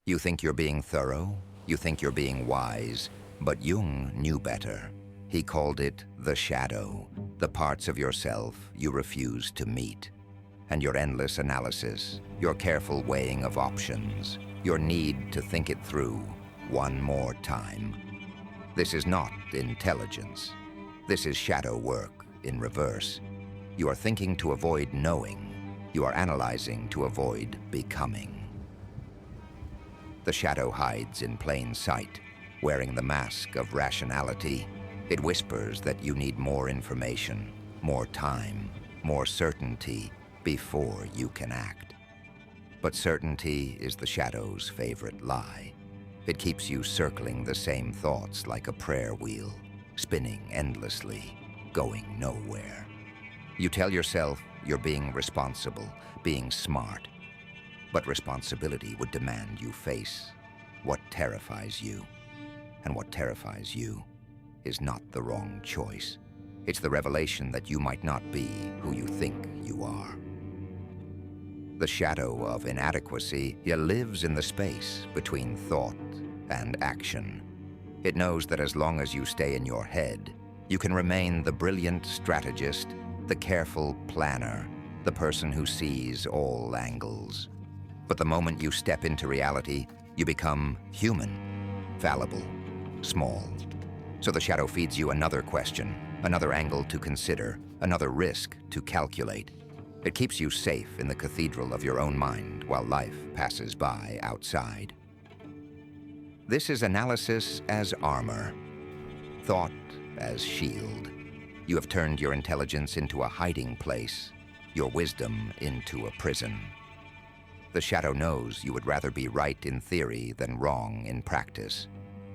You think you're being thorough, you think you're being wise, but Jung knew better. He called it the shadow, the parts of yourself you refuse to meet. And your endless analysis, your careful weighing of options, your need to think it through one more time. This is not intelligence. This is shadow work in reverse. You are thinking to avoid knowing. You are analyzing to avoid becoming. The shadow hides in plain sight, wearing the mask of rationality. It whispers that you need more information, more time, more certainty before you can act. But certainty is the shadow's favorite lie. It keeps you circling the same thoughts like a prayer wheel, spinning endlessly, going nowhere. You tell yourself you're being responsible, being smart. But responsibility would demand you face what terrifies you. And what terrifies you is not the wrong choice. It's the revelation that you might not be who you think you are. The shadow of inadequacy lives in the space between thought and action. It knows that as long as you stay in your head, you can remain the brilliant strategist, the careful planner, the person who sees all angles. But the moment you step into reality, you become human, fallible, small. So the shadow feeds you another question, another angle to consider, another risk to calculate. It keeps you safe in the cathedral of your own mind while life passes by outside. This is analysis as armor, thought as shield. You have turned your intelligence into a hiding place, your wisdom into a prison. The shadow knows you would rather be right in theory than wrong in practice.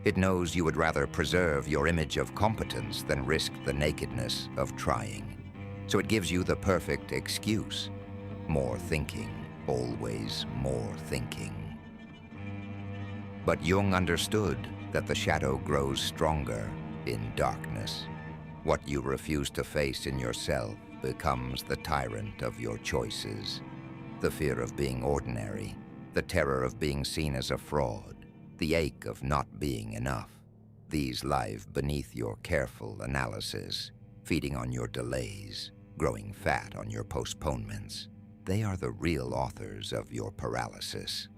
It knows you would rather preserve your image of competence than risk the nakedness of trying. So it gives you the perfect excuse. More thinking, always more thinking. But Jung understood that the shadow grows stronger in darkness. What you refuse to face in yourself becomes the tyrant of your choices. The fear of being ordinary, the terror of being seen as a fraud, the ache of not being enough. These live beneath your careful analysis, feeding on your delays, growing fat on your postponements. They are the real authors of your paralysis.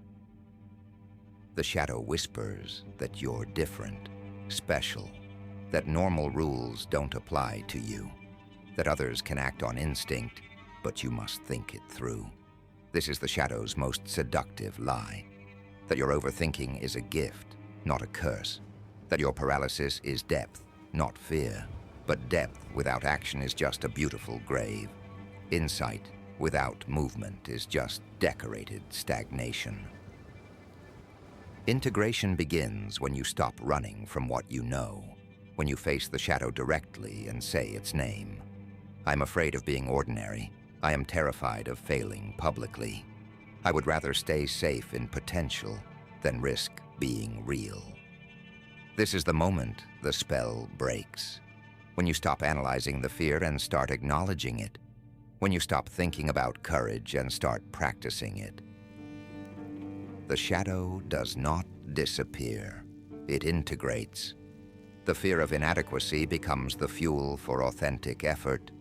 The shadow whispers that you're different, special, that normal rules don't apply to you, that others can act on instinct, but you must think it through. This is the shadow's most seductive lie, that your overthinking is a gift, not a curse, that your paralysis is depth, not fear, but depth without action is just a beautiful grave. Insight without movement is just decorated stagnation. Integration begins when you stop running from what you know, when you face the shadow directly and say its name. I'm afraid of being ordinary. I am terrified of failing publicly. I would rather stay safe in potential than risk being real. This is the moment the spell breaks. When you stop analyzing the fear and start acknowledging it. When you stop thinking about courage and start practicing it. The shadow does not disappear. It integrates. The fear of inadequacy becomes the fuel for authentic effort.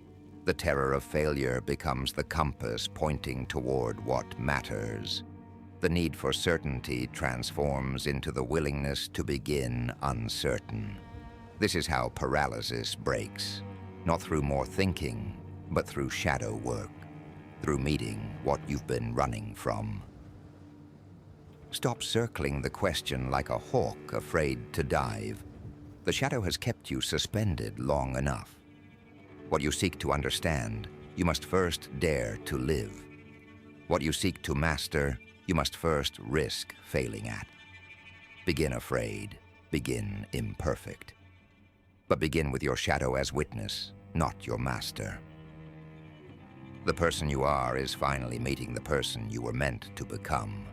The terror of failure becomes the compass pointing toward what matters. The need for certainty transforms into the willingness to begin uncertain. This is how paralysis breaks, not through more thinking, but through shadow work, through meeting what you've been running from. Stop circling the question like a hawk afraid to dive. The shadow has kept you suspended long enough. What you seek to understand, you must first dare to live. What you seek to master, you must first risk failing at. Begin afraid, begin imperfect. But begin with your shadow as witness, not your master. The person you are is finally meeting the person you were meant to become.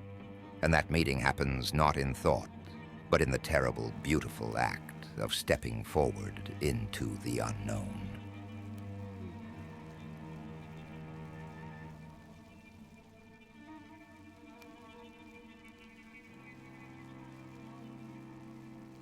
And that meeting happens not in thought, but in the terrible, beautiful act of stepping forward into the unknown.